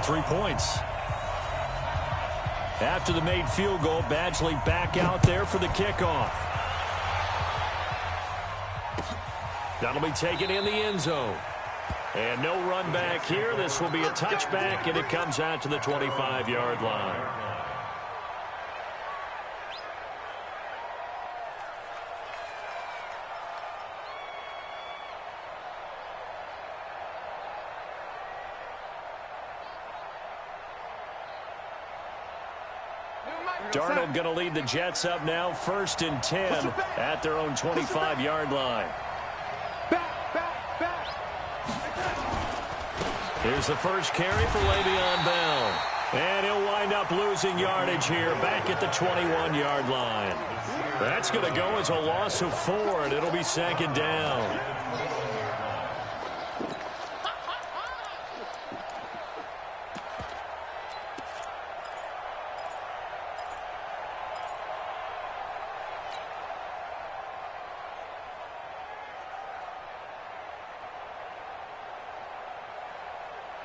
scored 3 points. After the made field goal, Badgley back out there for the kickoff. That'll be taken in the end zone. And no run back here. This will be a touchback, and it comes out to the 25-yard line. Darnold going to lead the Jets up now, 1st and 10 at their own 25-yard line. Here's the first carry for Le'Veon Bell. And he'll wind up losing yardage here back at the 21-yard line. That's going to go as a loss of 4, and it'll be 2nd down.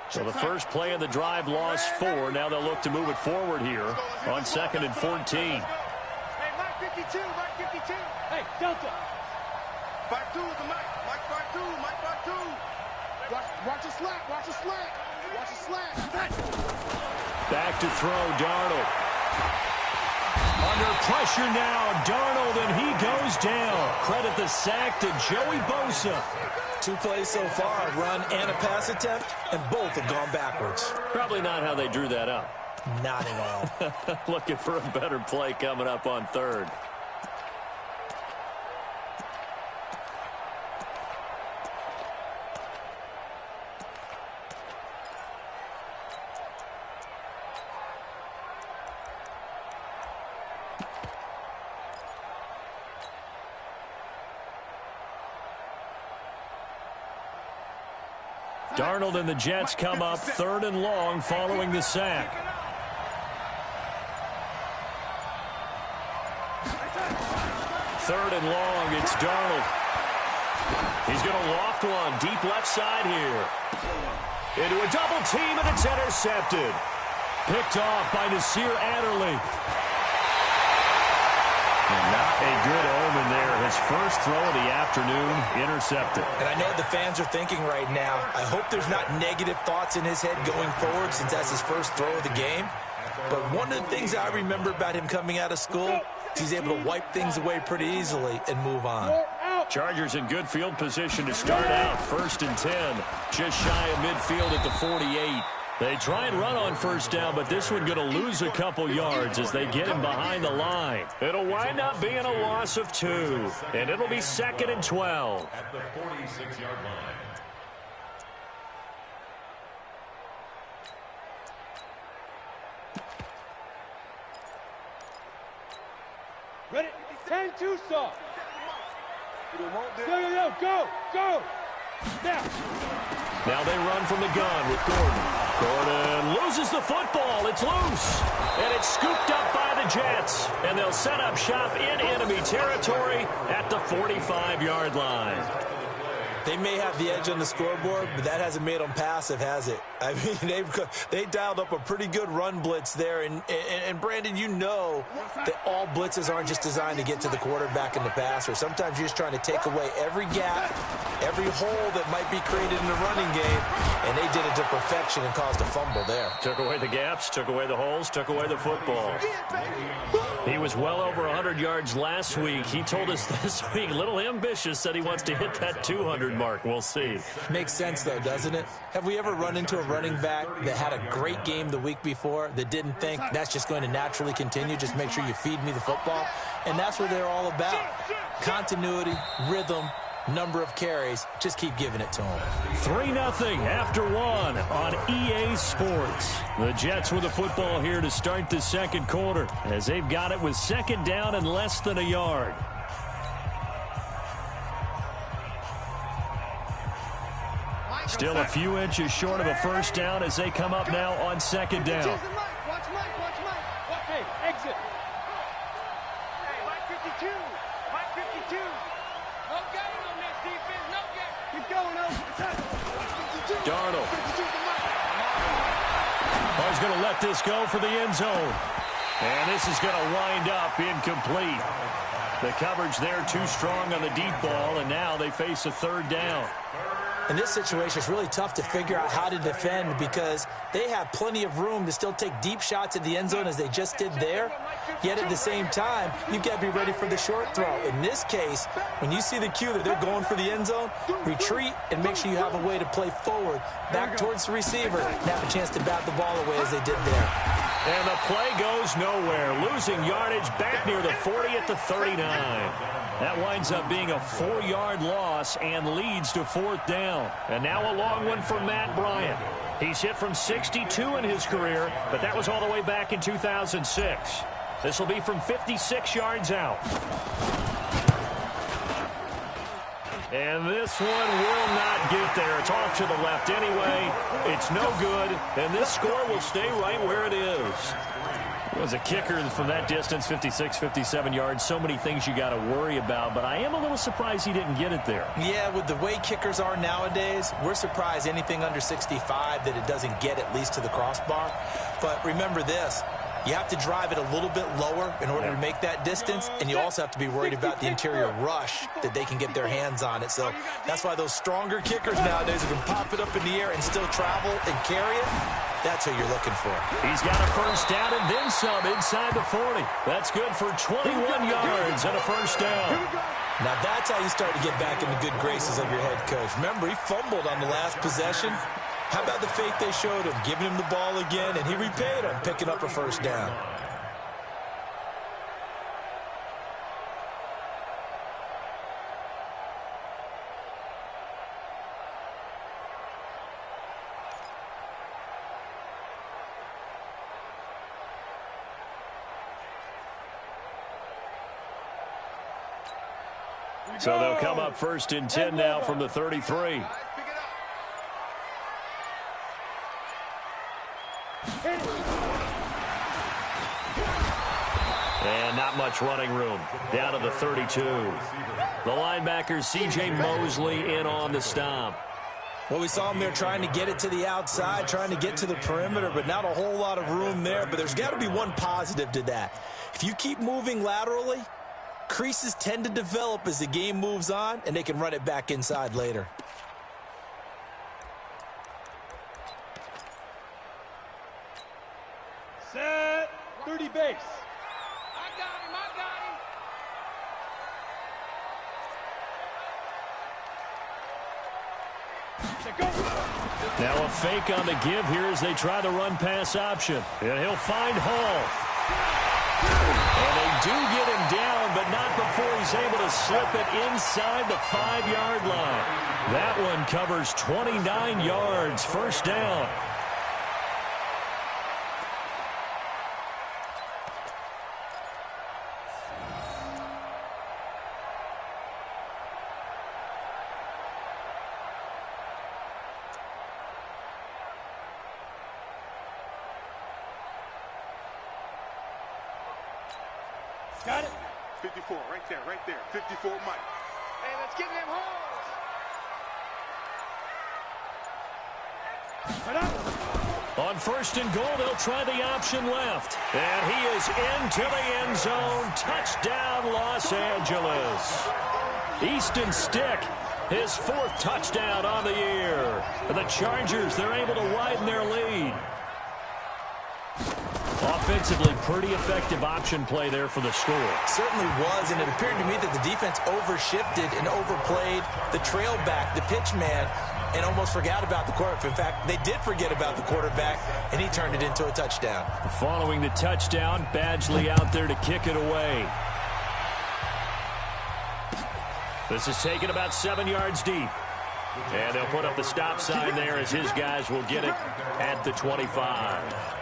So the first play of the drive lost 4. Now they'll look to move it forward here on 2nd and 14. Hey, Mike 52, Mike 52. Hey, Delta. 5-2 is the Mike. Mike 5-2, Mike 5-2. Watch the slack, watch the slack. Watch the slack. Back to throw, Darnold. Under pressure now, Darnold, and he goes down. Credit the sack to Joey Bosa. 2 plays so far, a run and a pass attempt, and both have gone backwards. Probably not how they drew that up. Not at all. Looking for a better play coming up on 3rd. Darnold and the Jets come up 3rd and long following the sack. Third and long, it's Darnold. He's going to loft one deep left side here. Into a double team, and it's intercepted. Picked off by Nasir Adderley. And not a good omen there. His first throw of the afternoon intercepted. And I know the fans are thinking right now, I hope there's not negative thoughts in his head going forward since that's his first throw of the game. But one of the things I remember about him coming out of school is he's able to wipe things away pretty easily and move on. Chargers in good field position to start out. 1st and 10. Just shy of midfield at the 48. They try and run on 1st down, but this one going to lose a couple yards as they get him behind the line. It'll wind up being a loss of 2, and it'll be 2nd and 12. At the 46-yard line. Ready? 10-2 saw. Go. Now they run from the gun with Gordon. Gordon loses the football. It's loose. And it's scooped up by the Jets. And they'll set up shop in enemy territory at the 45-yard line. They may have the edge on the scoreboard, but that hasn't made them passive, has it? I mean, they dialed up a pretty good run blitz there. And Brandon, you know that all blitzes aren't just designed to get to the quarterback and the passer. Sometimes you're just trying to take away every gap, every hole that might be created in the running game, and they did it to perfection and caused a fumble there. Took away the gaps, took away the holes, took away the football. He was well over 100 yards last week. He told us this week, a little ambitious, said he wants to hit that 200 mark. We'll see. Makes sense, though, doesn't it? Have we ever run into a running back that had a great game the week before that didn't think that's just going to naturally continue? Just make sure you feed me the football. And that's what they're all about. Continuity, rhythm, number of carries. Just keep giving it to them. 3-0 after 1 on EA Sports. The Jets with the football here to start the second quarter as they've got it with 2nd down and less than a yard. Still a few inches short of a 1st down as they come up now on 2nd down. Watch Mike. Hey, exit. Hey, Mike 52. Mike 52. No game on this defense. No game. Keep going, though. Darnold. is going to let this go for the end zone. And this is going to wind up incomplete. The coverage there too strong on the deep ball, and now they face a third down. In this situation, it's really tough to figure out how to defend because they have plenty of room to still take deep shots at the end zone as they just did there. Yet at the same time, you've got to be ready for the short throw. In this case, when you see the cue that they're going for the end zone, retreat and make sure you have a way to play forward, back towards the receiver, and have a chance to bat the ball away as they did there. And the play goes nowhere, losing yardage back near the 40 at the 39. That winds up being a 4-yard loss and leads to fourth down. And now a long one for Matt Bryant. He's hit from 62 in his career, but that was all the way back in 2006. This will be from 56 yards out. And this one will not get there. It's off to the left anyway. It's no good, and this score will stay right where it is. As a kicker from that distance, 56, 57 yards, so many things you got to worry about, but I am a little surprised he didn't get it there. Yeah, with the way kickers are nowadays, we're surprised anything under 65 that it doesn't get at least to the crossbar. But remember this, you have to drive it a little bit lower in order to make that distance, and you also have to be worried about the interior rush that they can get their hands on it. So that's why those stronger kickers nowadays who can pop it up in the air and still travel and carry it, that's who you're looking for. He's got a first down and then some inside the 40. That's good for 21 yards and a first down. Now that's how you start to get back in the good graces of your head coach. Remember, he fumbled on the last possession. How about the faith they showed him, giving him the ball again, and he repaid him, picking up a first down. So they'll come up first and 10 now from the 33. And not much running room. Down to the 32. The linebacker, C.J. Mosley, in on the stop. Well, we saw him there trying to get it to the outside, trying to get to the perimeter, but not a whole lot of room there. But there's got to be one positive to that. If you keep moving laterally, creases tend to develop as the game moves on, and they can run it back inside later. Set 30 base. I got him. Now a fake on the give here as they try the run-pass option. And he'll find Hall. And they do get him down, but not before he's able to slip it inside the 5-yard line. That one covers 29 yards, first down. Got it? 54, right there. 54, Mike. Hey, let's get them holes. On first and goal, they'll try the option left. And he is into the end zone. Touchdown, Los Angeles. Easton Stick, his 4th touchdown on the year. And the Chargers, they're able to widen their lead. Offensively, pretty effective option play there for the score. Certainly was, and it appeared to me that the defense overshifted and overplayed the trail back, the pitch man, and almost forgot about the quarterback. In fact, they did forget about the quarterback, and he turned it into a touchdown. Following the touchdown, Badgley out there to kick it away. This is taken about 7 yards deep. And they'll put up the stop sign there as his guys will get it at the 25.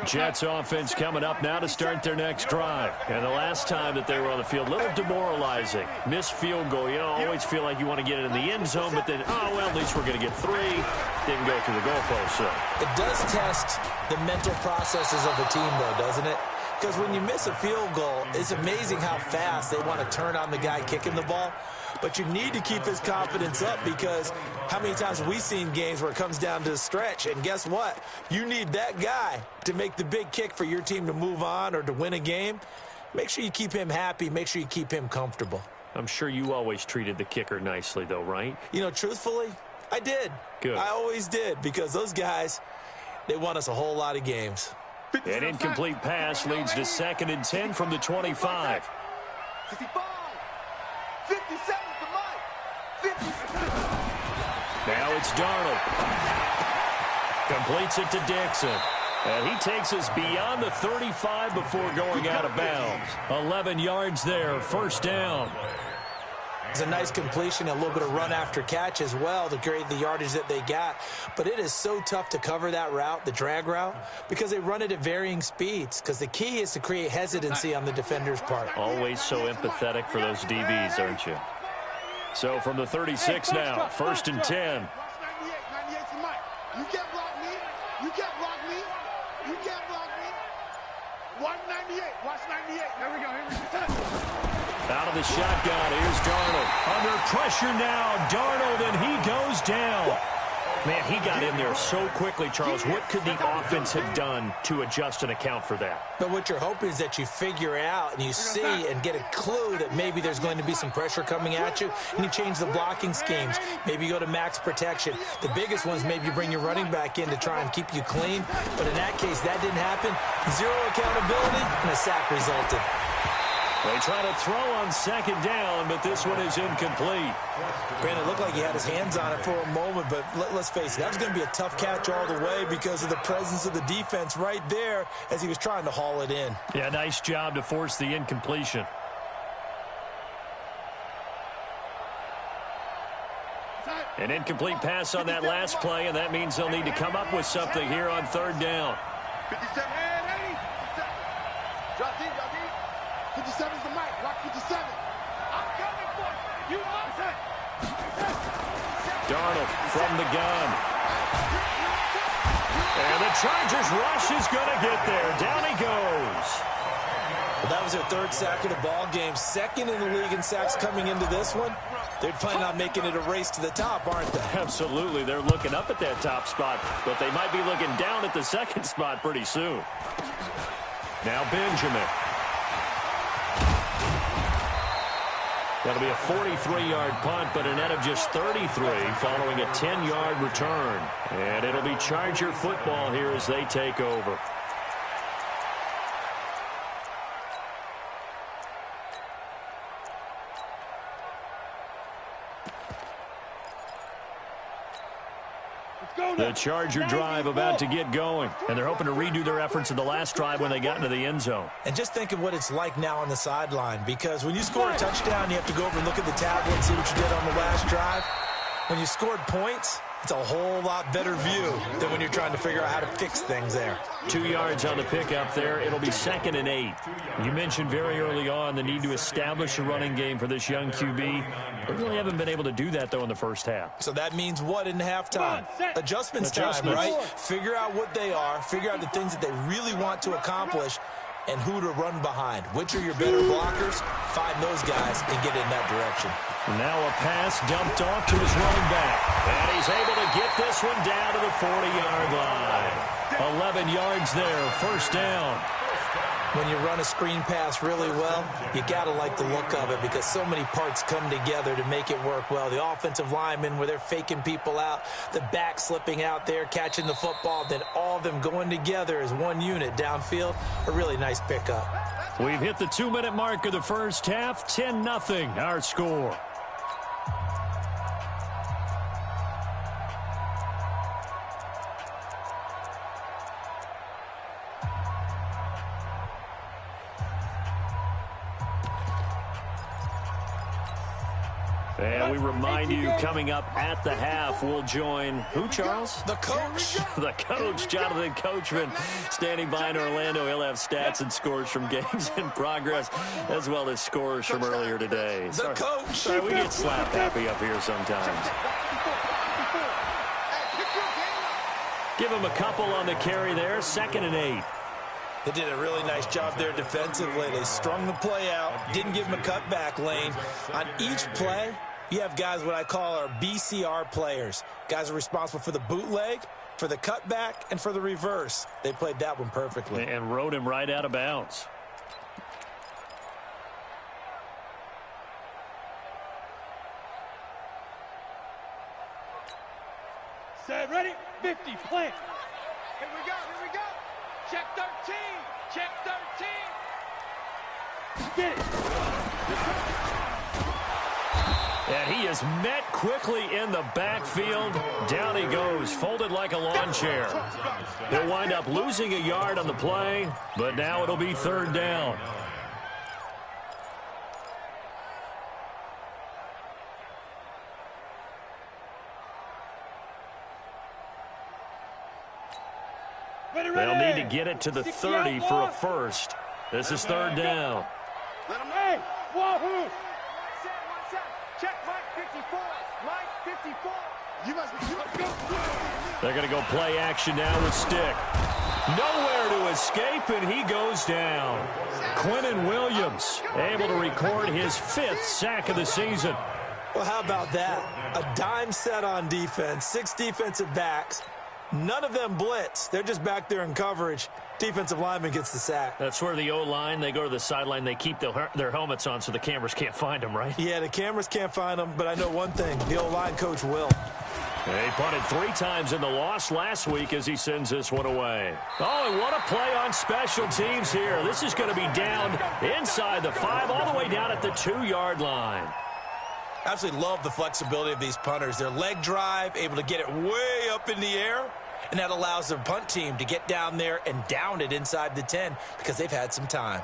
Jets offense coming up now to start their next drive. And the last time that they were on the field, a little demoralizing. Missed field goal. You know, always feel like you want to get it in the end zone, but then, oh, well, at least we're going to get 3. Didn't go through the goalpost, so. It does test the mental processes of a team, though, doesn't it? Because when you miss a field goal, it's amazing how fast they want to turn on the guy kicking the ball. But you need to keep his confidence up, because how many times have we seen games where it comes down to the stretch? And guess what? You need that guy to make the big kick for your team to move on or to win a game. Make sure you keep him happy. Make sure you keep him comfortable. I'm sure you always treated the kicker nicely, though, right? You know, truthfully, I did. Good. I always did, because those guys, they won us a whole lot of games. An incomplete pass leads to 2nd and 10 from the 25. 55. 57 to Mike. 50. Now it's Darnold. Completes it to Dixon. And he takes us beyond the 35 before going out of bounds. 11 yards there, first down. It's a nice completion, a little bit of run after catch as well to create the yardage that they got. But it is so tough to cover that route, the drag route, because they run it at varying speeds. Because the key is to create hesitancy on the defender's part. Always so empathetic for those DBs, aren't you? So from the 36 now, 1st and 10. 98 to Mike. You can't block me. You can't block me. You can't block me. Watch 98. Watch 98. Here we go. Out of the shotgun, here's Darnold. Under pressure now, Darnold, and he goes down. Man, he got in there so quickly, Charles. What could the offense have done to adjust and account for that? But what you're hoping is that you figure out and you see and get a clue that maybe there's going to be some pressure coming at you, and you change the blocking schemes. Maybe you go to max protection. The biggest ones, maybe you bring your running back in to try and keep you clean. But in that case, that didn't happen. 0 accountability, and a sack resulted. They try to throw on 2nd down, but this one is incomplete. Granted, it looked like he had his hands on it for a moment, but let's face it, that was going to be a tough catch all the way because of the presence of the defense right there as he was trying to haul it in. Yeah, nice job to force the incompletion. An incomplete pass on that last play, and that means they'll need to come up with something here on 3rd down. 57. 57's the mic. Watch 57. I'm coming for you. You are. Darnold from the gun. And the Chargers rush is going to get there. Down he goes. Well, that was their 3rd sack of the ball game. 2nd in the league in sacks coming into this one. They're planning on making it a race to the top, aren't they? Absolutely. They're looking up at that top spot, but they might be looking down at the 2nd spot pretty soon. Now Benjamin. That'll be a 43-yard punt, but a net of just 33 following a 10-yard return. And it'll be Charger football here as they take over. The Charger drive about to get going, and they're hoping to redo their efforts in the last drive when they got into the end zone. And just think of what it's like now on the sideline, because when you score a touchdown, you have to go over and look at the tablet and see what you did on the last drive. When you scored points, it's a whole lot better view than when you're trying to figure out how to fix things there. 2 yards on the pickup there. It'll be 2nd and 8. You mentioned very early on the need to establish a running game for this young QB. They really haven't been able to do that, though, in the first half. So that means what in halftime? Adjustments time, right? Figure out what they are. Figure out the things that they really want to accomplish and who to run behind. Which are your better blockers? Find those guys and get in that direction. Now a pass dumped off to his running back. And he's able to get this one down to the 40-yard line. 11 yards there, first down. When you run a screen pass really well, you got to like the look of it because so many parts come together to make it work well. The offensive linemen, where they're faking people out, the back slipping out there, catching the football, then all of them going together as one unit downfield. A really nice pickup. We've hit the 2-minute mark of the first half. 10-0 our score. And we remind you, coming up at the half, we'll join who, Charles? The coach. The coach, Jonathan Coachman, standing by in Orlando. He'll have stats and scores from games in progress, as well as scores from earlier today. The coach. Sorry, we get slap happy up here sometimes. Give him a couple on the carry there, 2nd and 8. They did a really nice job there defensively. They strung the play out, didn't give him a cutback lane. On each play, you have guys what I call our BCR players. Guys are responsible for the bootleg, for the cutback, and for the reverse. They played that one perfectly. And rode him right out of bounds. Set, ready, 50, plant. Here we go, here we go. Check 13, check 13. Get it. And he is met quickly in the backfield. Down he goes, folded like a lawn chair. He'll wind up losing a yard on the play, but now it'll be 3rd down. They'll need to get it to the 30 for a first. This is 3rd down. Let him hey, wahoo! Check Mike 54. Mike 54. You must go. They're going to go play action now with Stick. Nowhere to escape, and he goes down. Quinnen Williams able to record his 5th sack of the season. Well, how about that? A dime set on defense, 6 defensive backs. None of them blitz. They're just back there in coverage. Defensive lineman gets the sack. That's where the O-line, they go to the sideline, they keep their helmets on so the cameras can't find them, right? Yeah, the cameras can't find them, but I know one thing. The O-line coach will. He punted 3 times in the loss last week as he sends this one away. Oh, and what a play on special teams here. This is going to be down inside the 5, all the way down at the 2-yard line. Absolutely love the flexibility of these punters. Their leg drive, able to get it way up in the air, and that allows their punt team to get down there and down it inside the 10 because they've had some time.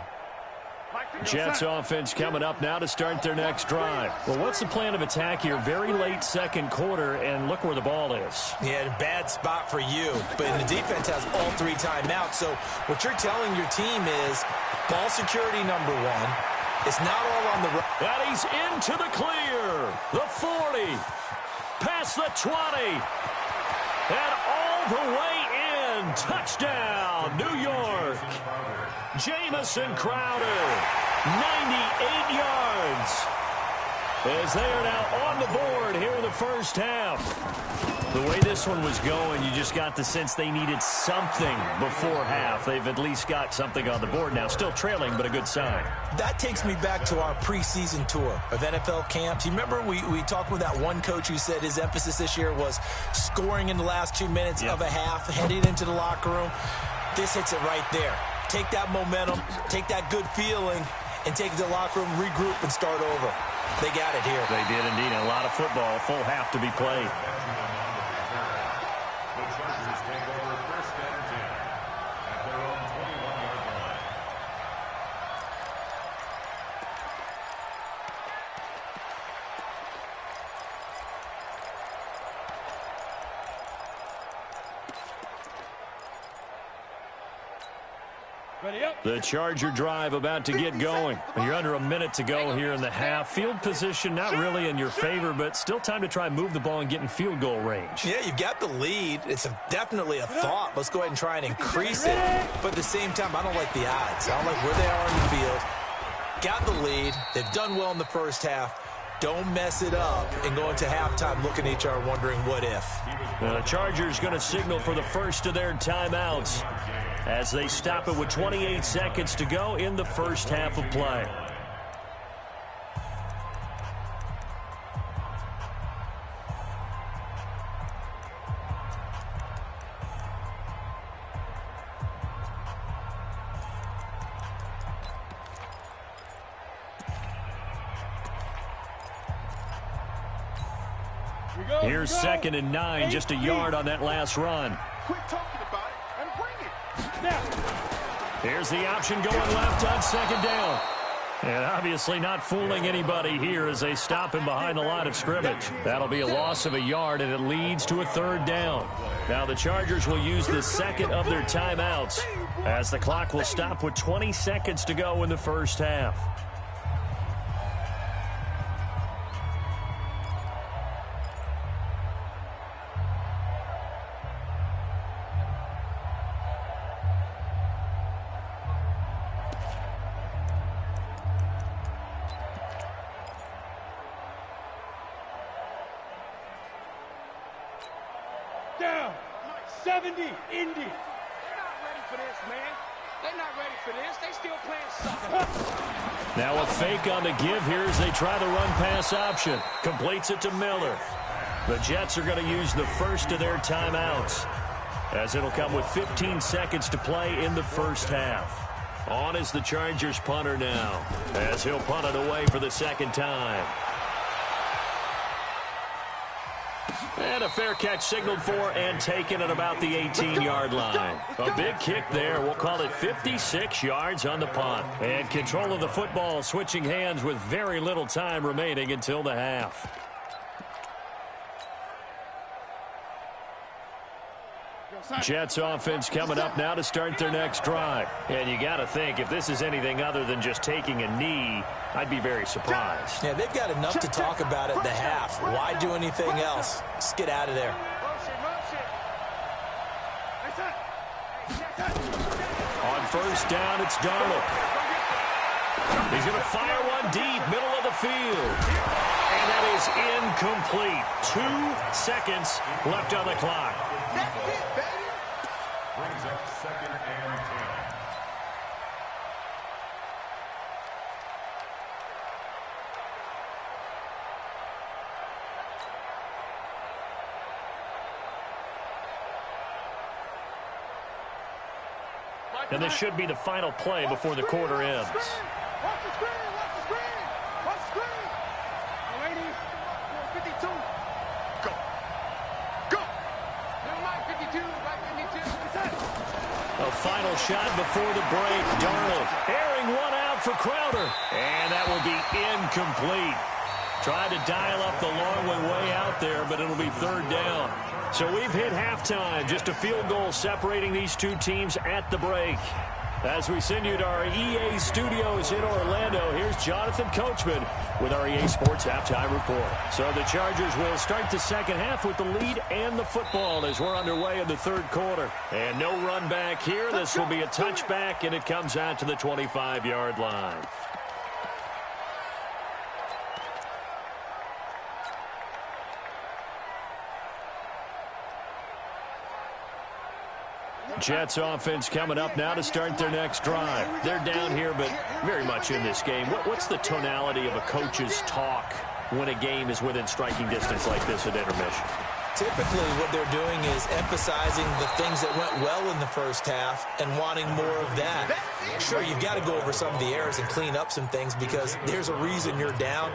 Jets offense coming up now to start their next drive. Well, what's the plan of attack here? Very late 2nd quarter, and look where the ball is. Yeah, bad spot for you. But the defense has all 3 timeouts. So what you're telling your team is ball security number 1. It's not all on the run. And he's into the clear. The 40. Past the 20. And all the way in. Touchdown, New York. Jamison Crowder, 98 yards. As they are now on the board here in the first half. The way this one was going, you just got the sense they needed something before half. They've at least got something on the board now. Still trailing, but a good sign. That takes me back to our preseason tour of NFL camps. You remember we talked with that one coach who said his emphasis this year was scoring in the last 2 minutes of a half, heading into the locker room. This hits it right there. Take that momentum, take that good feeling, and take it to the locker room, regroup, and start over. They got it here. They did indeed. A lot of football, full half to be played. The Charger drive about to get going. You're under a minute to go here in the half. Field position not really in your favor, but still time to try and move the ball and get in field goal range. Yeah, you've got the lead. It's definitely a thought. Let's go ahead and try and increase it. But at the same time, I don't like the odds. I don't like where they are on the field. Got the lead. They've done well in the first half. Don't mess it up and go into halftime looking at each other wondering what if. The Chargers going to signal for the first of their timeouts as they stop it with 28 seconds to go in the first half of play. Here's 2nd and 9, just a yard on that last run. Quit talking about it and bring it. Now. Here's the option going left on 2nd down. And obviously not fooling anybody here as they stop him behind the line of scrimmage. That'll be a loss of a yard, and it leads to a third down. Now the Chargers will use the second of their timeouts as the clock will stop with 20 seconds to go in the first half. Down. 70, Indy. They're not ready for this, man. They're not ready for this. They still playing soccer. Now a fake on the give here as they try the run-pass option. Completes it to Miller. The Jets are going to use the first of their timeouts, as it'll come with 15 seconds to play in the first half. On is the Chargers punter now, as he'll punt it away for the second time. And a fair catch signaled for and taken at about the 18-yard line. A big kick there. We'll call it 56 yards on the punt. And control of the football switching hands with very little time remaining until the half. Jets offense coming up now to start their next drive. And you got to think, if this is anything other than just taking a knee, I'd be very surprised. Yeah, they've got enough to talk about at the half. Why do anything else? Let's get out of there. On first down, it's Darnold. He's going to fire one deep, middle of the field. And that is incomplete. 2 seconds left on the clock. That's it, baby. Brings up 2nd and 10. And this should be the final play before the quarter ends. Watch the screen, watch the screen, watch the screen. Lady, 52. Go. Go. Never mind, 52, right 52. A final shot before the break. Darnold airing one out for Crowder. And that will be incomplete. Tried to dial up the long one way out there, but it'll be third down. So we've hit halftime. Just a field goal separating these two teams at the break. As we send you to our EA studios in Orlando, here's Jonathan Coachman with our EA Sports Halftime Report. So the Chargers will start the second half with the lead and the football as we're underway in the third quarter. And no run back here. This will be a touchback, and it comes out to the 25-yard line. Jets offense coming up now to start their next drive. They're down here, but very much in this game. What's the tonality of a coach's talk when a game is within striking distance like this at intermission? Typically, what they're doing is emphasizing the things that went well in the first half and wanting more of that. Sure, you've got to go over some of the errors and clean up some things because there's a reason you're down.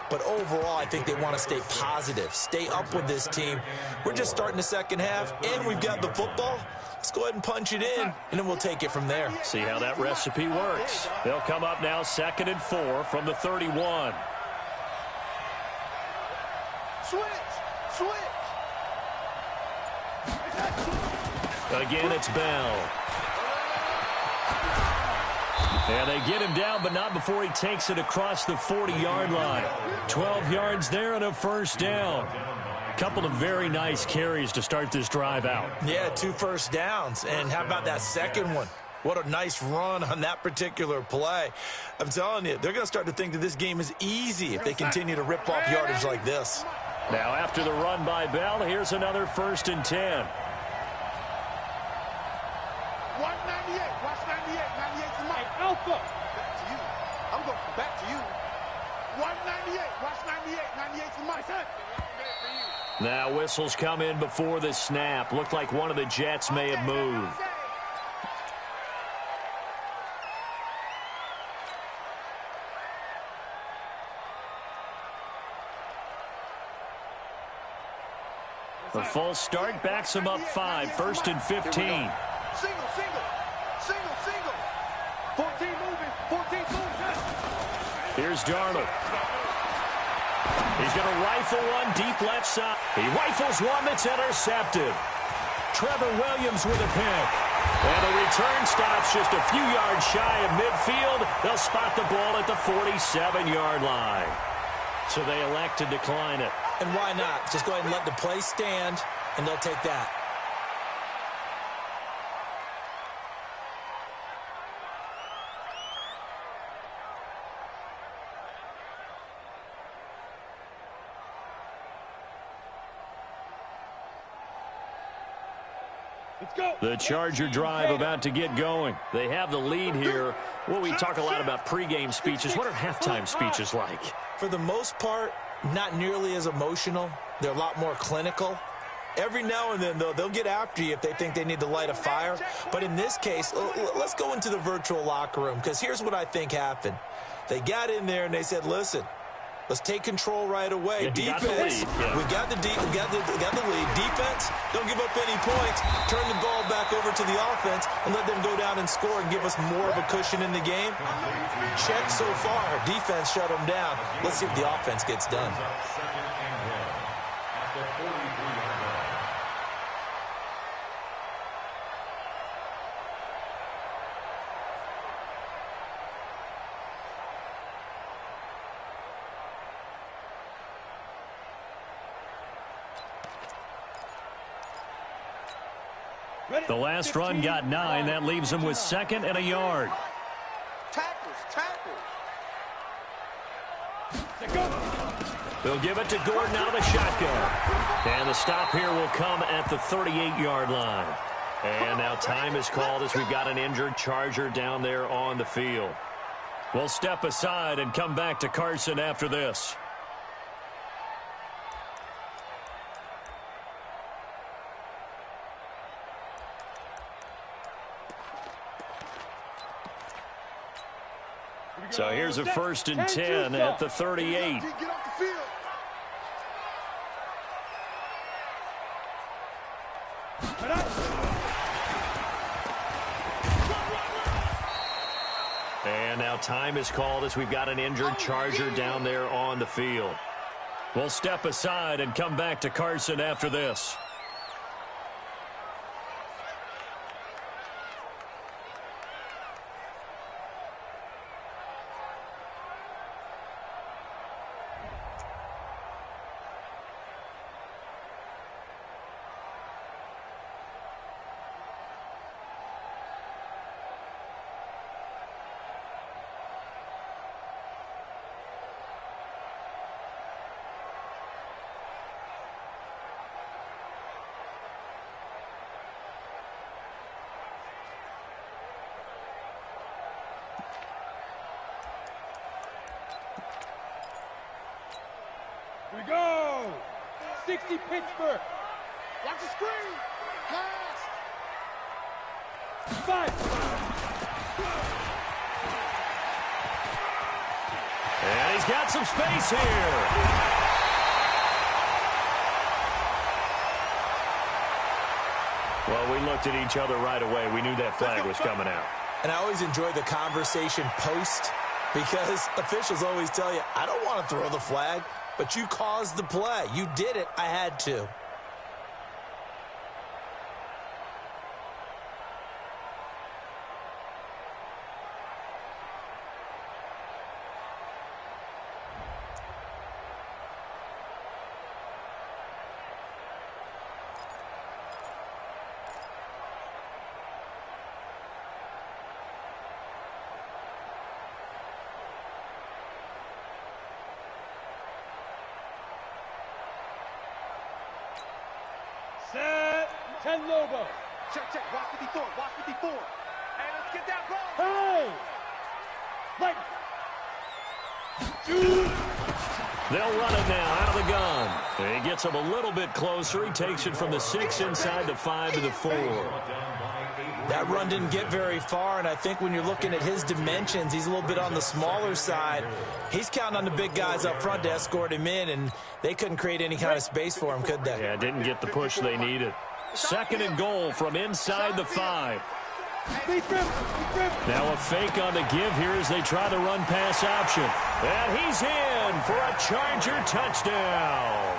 But overall, I think they want to stay positive, stay up with this team. We're just starting the second half, and we've got the football. Let's go ahead and punch it in, and then we'll take it from there. See how that recipe works. They'll come up now 2nd and 4 from the 31. Switch. Again, it's Bell. And they get him down, but not before he takes it across the 40-yard line. 12 yards there and a first down. Couple of very nice carries to start this drive out. Yeah, 2 first downs. And how about that second one? What a nice run on that particular play. I'm telling you, they're going to start to think that this game is easy if they continue to rip off yardage like this. Now after the run by Bell, here's another 1st and 10. Watch 98. Watch 98. 98 to Mike. Alpha. Back to you. I'm going back to you. Watch 98. Watch 98. 98 to Mike. Now whistles come in before the snap. Looked like one of the Jets may have moved. The full start backs him up 5. 1st and 15. Single. 14 moving. 14 moving. Here's Darnold. He's going to rifle one deep left side. He rifles one that's intercepted. Trevor Williams with a pick. And the return stops just a few yards shy of midfield. They'll spot the ball at the 47-yard line. So they elect to decline it. And why not? Just go ahead and let the play stand, and they'll take that. The Charger drive about to get going. They have the lead here. Well, we talk a lot about pregame speeches. What are halftime speeches like? For the most part, not nearly as emotional. They're a lot more clinical. Every now and then, though, they'll get after you if they think they need to light a fire. But in this case, let's go into the virtual locker room, because here's what I think happened. They got in there and they said, listen, let's take control right away. Defense, we got the lead. Defense, don't give up any points. Turn the ball back over to the offense and let them go down and score and give us more of a cushion in the game. Check so far. Defense shut them down. Let's see if the offense gets done. The last run got 9. That leaves them with 2nd and a yard. Tackles. They'll give it to Gordon out of the shotgun. And the stop here will come at the 38-yard line. And now time is called as we've got an injured Charger down there on the field. We'll step aside and come back to Carson after this. So here's a 1st and 10 at the 38. And now time is called as we've got an injured Charger down there on the field. We'll step aside and come back to Carson after this. We go! 60 Pittsburgh. Watch the screen. Pass. 5. And he's got some space here. Well, we looked at each other right away. We knew that flag was coming out. And I always enjoy the conversation post, because officials always tell you, I don't want to throw the flag, but you caused the play. You did it. I had to. Set. 10 Lobo. Check. Watch 54. Hey, let's get that ball. Hey! Right. They'll run it now out of the gun. He gets him a little bit closer. He takes it from the 6 inside the 5 to the 4. That run didn't get very far, and I think when you're looking at his dimensions, he's a little bit on the smaller side. He's counting on the big guys up front to escort him in, and they couldn't create any kind of space for him, could they? Yeah, didn't get the push they needed. 2nd and goal from inside the 5. Now a fake on the give here as they try the run-pass option. And he's in for a Charger touchdown.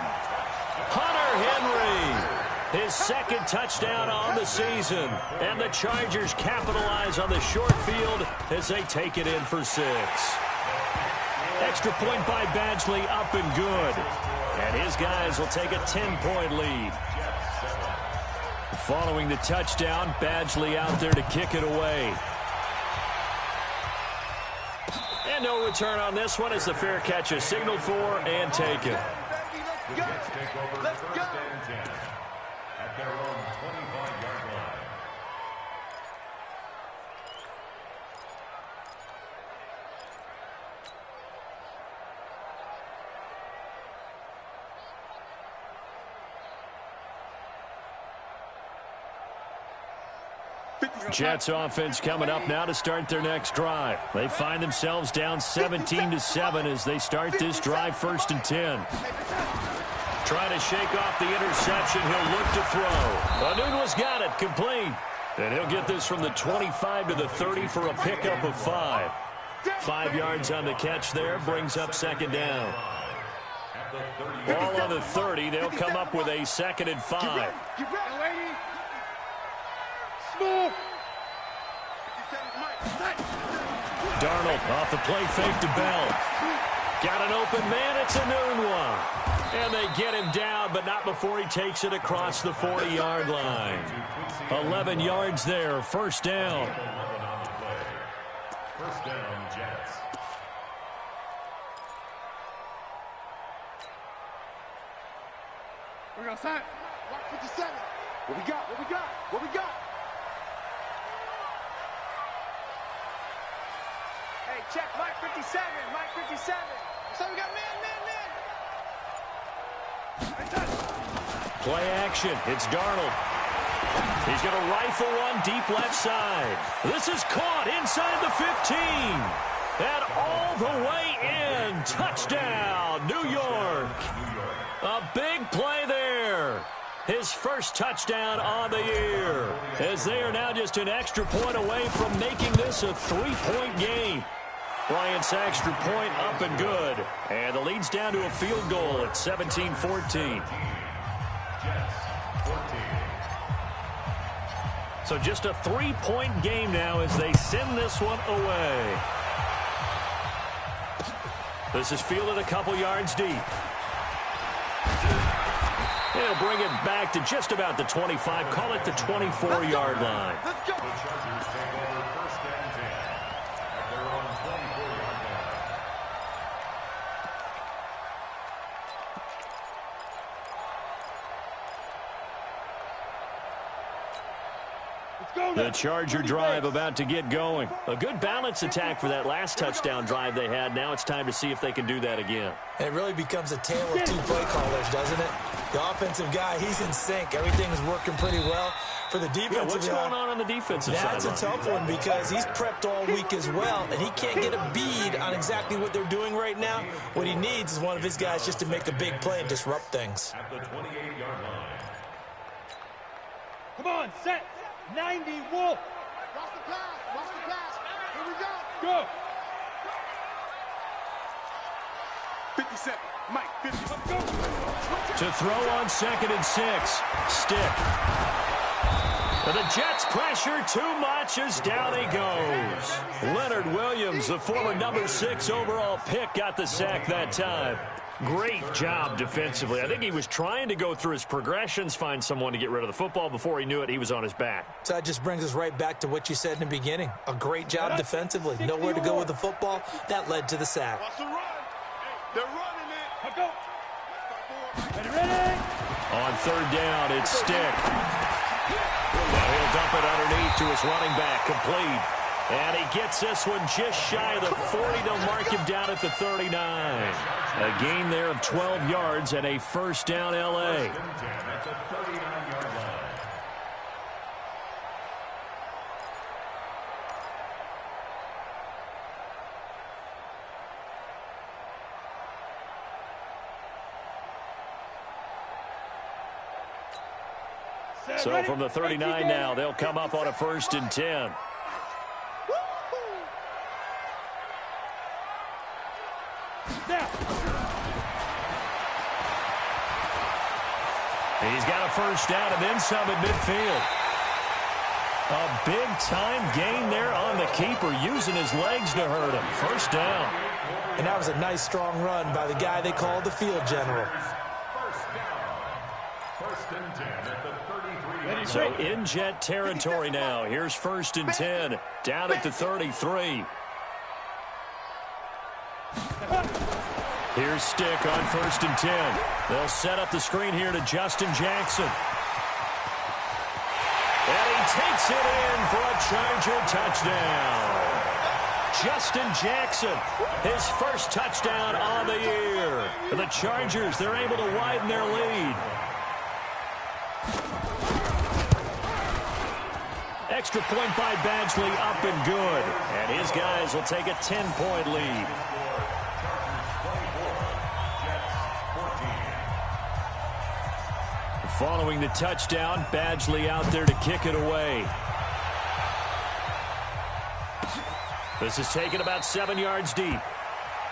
Hunter Henry, his second touchdown on the season. And the Chargers capitalize on the short field as they take it in for 6. Extra point by Badgley, up and good. And his guys will take a 10-point lead. Following the touchdown, Badgley out there to kick it away. And no return on this one as the fair catch is signaled for and taken. Let's go. At their own 25-yard line. Jets offense coming up now to start their next drive. They find themselves down 17-7 as they start this drive 1st and 10. Trying to shake off the interception. He'll look to throw. Anunwa's got it, complete. And he'll get this from the 25 to the 30 for a pickup of 5. 5 yards on the catch there, brings up 2nd down. Ball on the 30, they'll come up with a 2nd and 5. Darnold off the play fake to Bell. Got an open man, it's Anunwa. And they get him down, but not before he takes it across the 40-yard line. 11 yards there, 1st down. 1st down, Jets. We're going to sign. 57. What we got? What we got? What we got? Hey, check Mike 57. Mike 57. So we got man. Play action. It's Darnold. He's going to rifle one deep left side. This is caught inside the 15. And all the way in. Touchdown, New York. A big play there. His first touchdown on the year. As they are now just an extra point away from making this a 3-point game. Bryant's extra point up and good. And the lead's down to a field goal at 17-14. So just a 3-point game now as they send this one away. This is fielded a couple yards deep. They'll bring it back to just about the 25. Call it the 24-yard line. Let's go. The Chargers take over 1st and 10 at their own 24-yard line. The Charger drive about to get going. A good balance attack for that last touchdown drive they had. Now it's time to see if they can do that again. And it really becomes a tale of 2 play callers, doesn't it? The offensive guy, he's in sync. Everything is working pretty well. For the defensive what's going on the defensive side? That's a tough one because he's prepped all week as well, and he can't get a bead on exactly what they're doing right now. What he needs is one of his guys just to make a big play and disrupt things. At the 28-yard line. Come on, set. 90, Wolf. Watch the pass. Watch the pass. Here we go. Go. 57. Mike, 50. Let's go. To throw on 2nd and 6. Stick. But the Jets pressure too much as down he goes. Leonard Williams, the former number 6 overall pick, got the sack that time. Great job defensively. I think he was trying to go through his progressions, find someone to get rid of the football. Before he knew it, he was on his back. So that just brings us right back to what you said in the beginning. A great job defensively. Nowhere to go with the football. That led to the sack. Watch the run. They're running it. Let's go. Ready? On 3rd down, it's Stick. Well, he'll dump it underneath to his running back, complete. And he gets this one just shy of the 40. They'll mark him down at the 39. A gain there of 12 yards and a 1st down L.A. At the 39-yard line. So from the 39 now, they'll come up on a 1st and 10. He's got a 1st down and then some at midfield. A big-time gain there on the keeper, using his legs to hurt him. 1st down. And that was a nice, strong run by the guy they called the field general. 1st and 10 at the 33. So in Jet territory now. Here's 1st and 10, down at the 33. Here's Stick on 1st and 10. They'll set up the screen here to Justin Jackson. And he takes it in for a Charger touchdown. Justin Jackson, his 1st touchdown on the year. The Chargers, they're able to widen their lead. Extra point by Badgley, up and good. And his guys will take a 10-point lead. Following the touchdown, Badgley out there to kick it away. This is taken about 7 yards deep.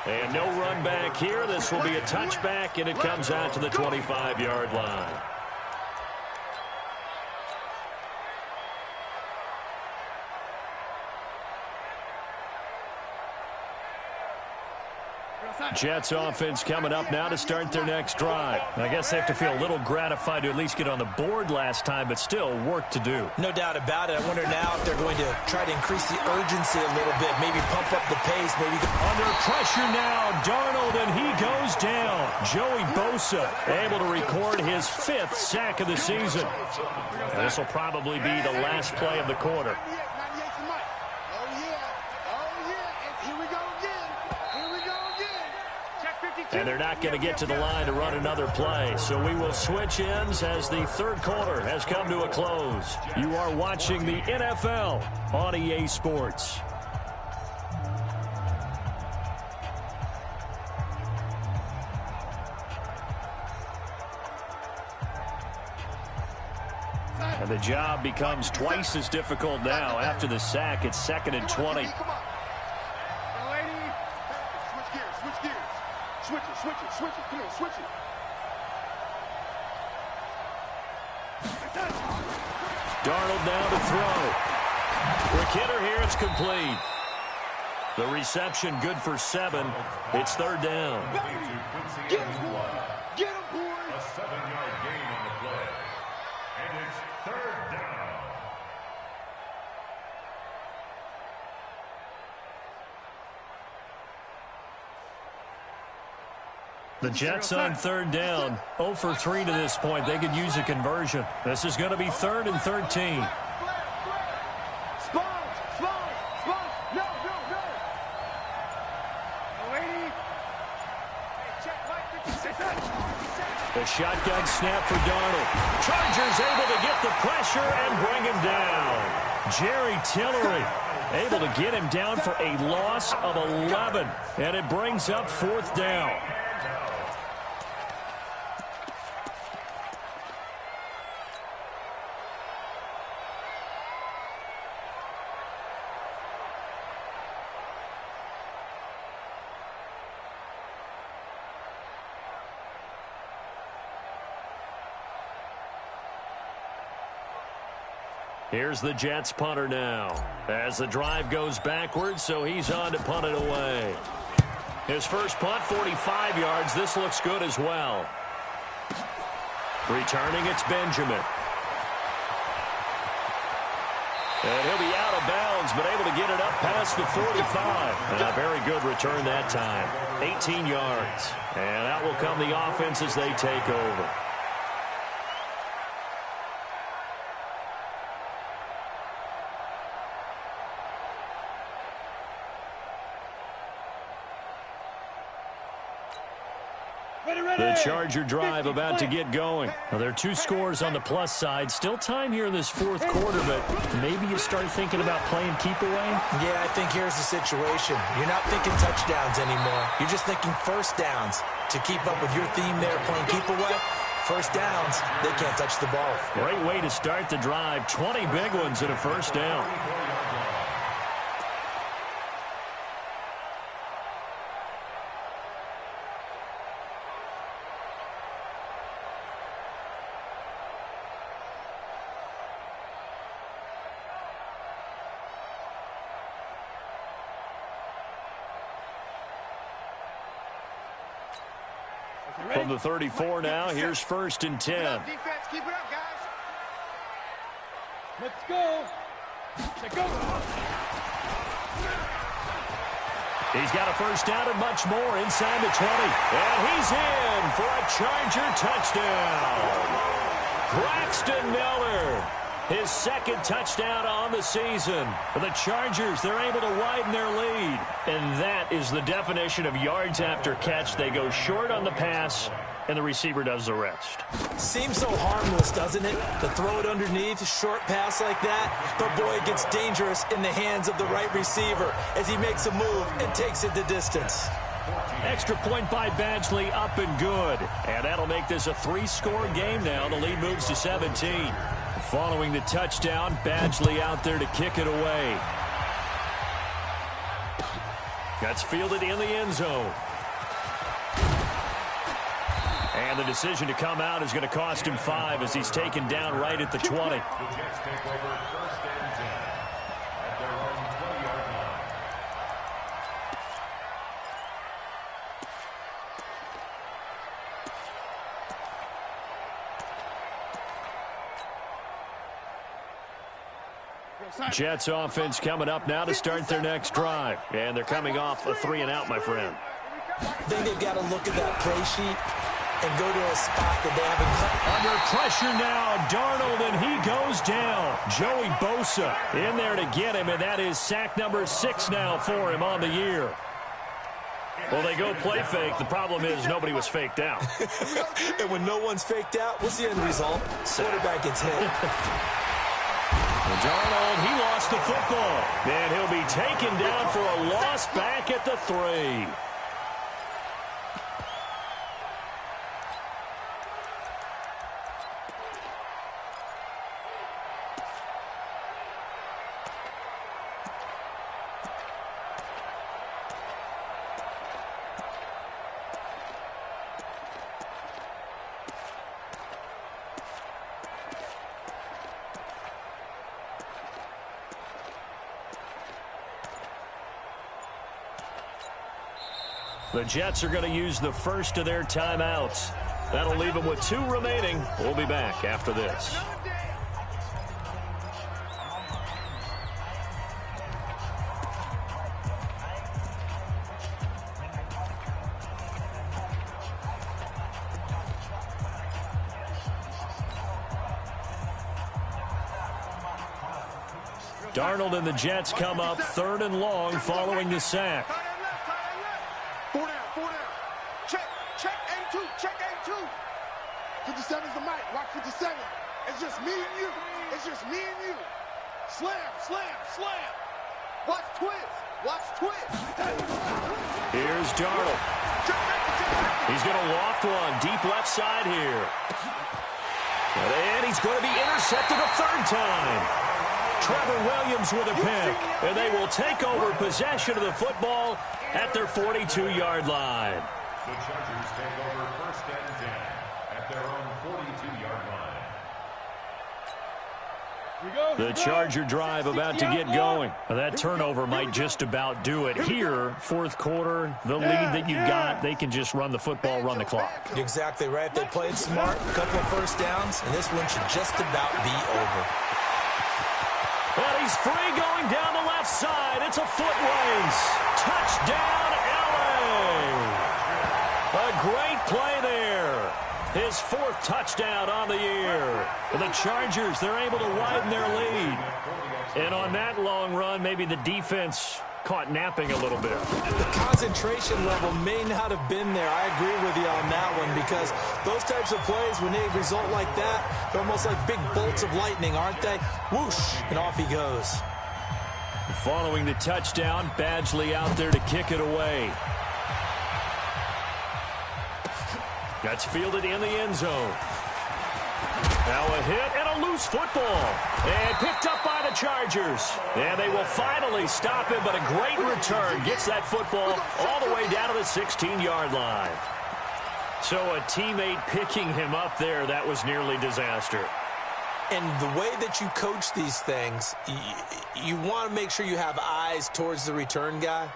And no run back here. This will be a touchback, and it comes out to the 25-yard line. Jets offense coming up now to start their next drive. I guess they have to feel a little gratified to at least get on the board last time, but still work to do. No doubt about it. I wonder now if they're going to try to increase the urgency a little bit, maybe pump up the pace, maybe under pressure now, Darnold, and he goes down. Joey Bosa able to record his 5th sack of the season. And this will probably be the last play of the quarter. And they're not going to get to the line to run another play. So we will switch ends as the 3rd quarter has come to a close. You are watching the NFL on EA Sports. And the job becomes twice as difficult now. After the sack, it's 2nd and 20. Switch it. Come on, switch it. Darnold now to throw. For Kidder here, it's complete. The reception good for 7. It's 3rd down. Get him, boy. A 7-yard gain on the play. And it's 3rd down. The Jets on 3rd down. 0 for 3 to this point. They could use a conversion. This is going to be 3rd and 13. The shotgun snap for Darnold. Chargers able to get the pressure and bring him down. Jerry Tillery able to get him down for a loss of 11. And it brings up 4th down. Here's the Jets punter now. As the drive goes backwards, so he's on to punt it away. His first punt, 45 yards. This looks good as well. Returning, it's Benjamin. And he'll be out of bounds, but able to get it up past the 45. And a very good return that time. 18 yards. And out will come the offense as they take over. The Charger drive about to get going. Now, there are 2 scores on the plus side. Still time here in this 4th quarter, but maybe you start thinking about playing keep away? Yeah, I think here's the situation. You're not thinking touchdowns anymore. You're just thinking 1st downs. To keep up with your theme there, playing keep away, First downs, they can't touch the ball. Great way to start the drive. 20 big ones and a first down. From the 34 now, here's 1st and 10. Defense, keep it up, guys. Let's go. Let's go. He's got a first down and much more inside the 20. And he's in for a Charger touchdown. Braxton Miller, his 2nd touchdown on the season. For the Chargers, they're able to widen their lead. And that is the definition of yards after catch. They go short on the pass, and the receiver does the rest. Seems so harmless, doesn't it? To throw it underneath, a short pass like that. But, boy, it gets dangerous in the hands of the right receiver as he makes a move and takes it the distance. Extra point by Badgley, up and good. And that'll make this a 3-score game now. The lead moves to 17. Following the touchdown, Badgley out there to kick it away. That's fielded in the end zone. And the decision to come out is going to cost him 5 as he's taken down right at the 20. The Jets take over 1st and 10 at their own 20-yard line. Jets offense coming up now to start their next drive. And they're coming off a 3-and-out, my friend. I think they've got to look at that play sheet and go to a spot that they haven't cut. Under pressure now, Darnold, and he goes down. Joey Bosa in there to get him, and that is sack number 6 now for him on the year. Well, they go play fake. The problem is nobody was faked out. And when no one's faked out, what's the end result? Quarterback gets hit. Darnold, he lost the football. And he'll be taken down for a loss back at the 3. The Jets are going to use the first of their timeouts. That'll leave them with 2 remaining. We'll be back after this. Darnold and the Jets come up 3rd and long following the sack. 4 down, 4 down. Check and 2, check and 2. 57's the mic, watch 57. It's just me and you. It's just me and you. Slam, slam, slam. Watch twist, watch twist. Here's Darnold. He's going to loft one deep left side here. And he's going to be intercepted a 3rd time. Trevor Williams with a pick. And they will take over possession of the football at their 42-yard line. The Chargers take over 1st and 10 at their own 42-yard line. The Charger drive about to get going. That turnover might just about do it. Here, 4th quarter, the lead that you've got, they can just run the football, run the clock. Exactly right. They played smart, a couple of first downs, and this one should just about be over. And he's free going down the left side. It's a foot race. Touchdown, LA. A great play there. His 4th touchdown on the year. The Chargers, they're able to widen their lead. And on that long run, maybe the defense caught napping a little bit. The concentration level may not have been there. I agree with you on that one because those types of plays, when they result like that, they're almost like big bolts of lightning, aren't they? Whoosh, and off he goes. Following the touchdown, Badgley out there to kick it away. That's fielded in the end zone. Now a hit and a loose football. And picked up by the Chargers. And they will finally stop him, but a great return. Gets that football all the way down to the 16-yard line. So a teammate picking him up there, that was nearly disaster. And the way that you coach these things, you want to make sure you have eyes towards the return guy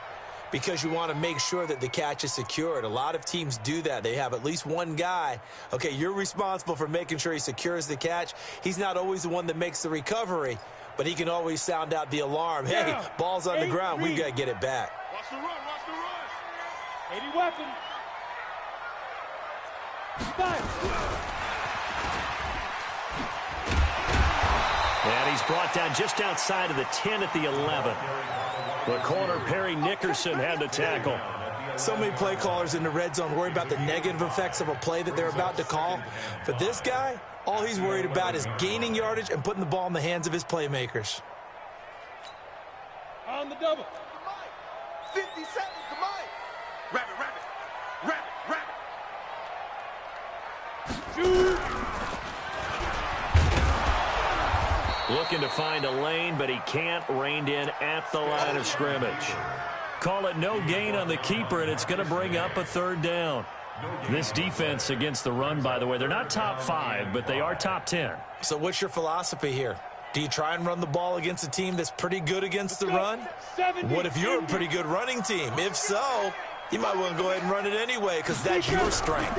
because you want to make sure that the catch is secured. A lot of teams do that. They have at least one guy. Okay, you're responsible for making sure he secures the catch. He's not always the one that makes the recovery, but he can always sound out the alarm. Hey, ball's on the ground. We've got to get it back. Watch the run, watch the run. 80 weapon. And he's brought down just outside of the 10 at the 11. The corner, Perry Nickerson, had to tackle. So many play callers in the red zone worry about the negative effects of a play that they're about to call. For this guy, all he's worried about is gaining yardage and putting the ball in the hands of his playmakers. On the double. 50 seconds to Mike. Rabbit, rabbit, rabbit, rabbit. Shoot. Looking to find a lane, but he can't. Reined in at the line of scrimmage. Call it no gain on the keeper, and it's going to bring up a third down. This defense against the run, by the way, they're not top 5, but they are top 10. So what's your philosophy here? Do you try and run the ball against a team that's pretty good against the run? What if you're a pretty good running team? If so, you might want to go ahead and run it anyway because that's your strength.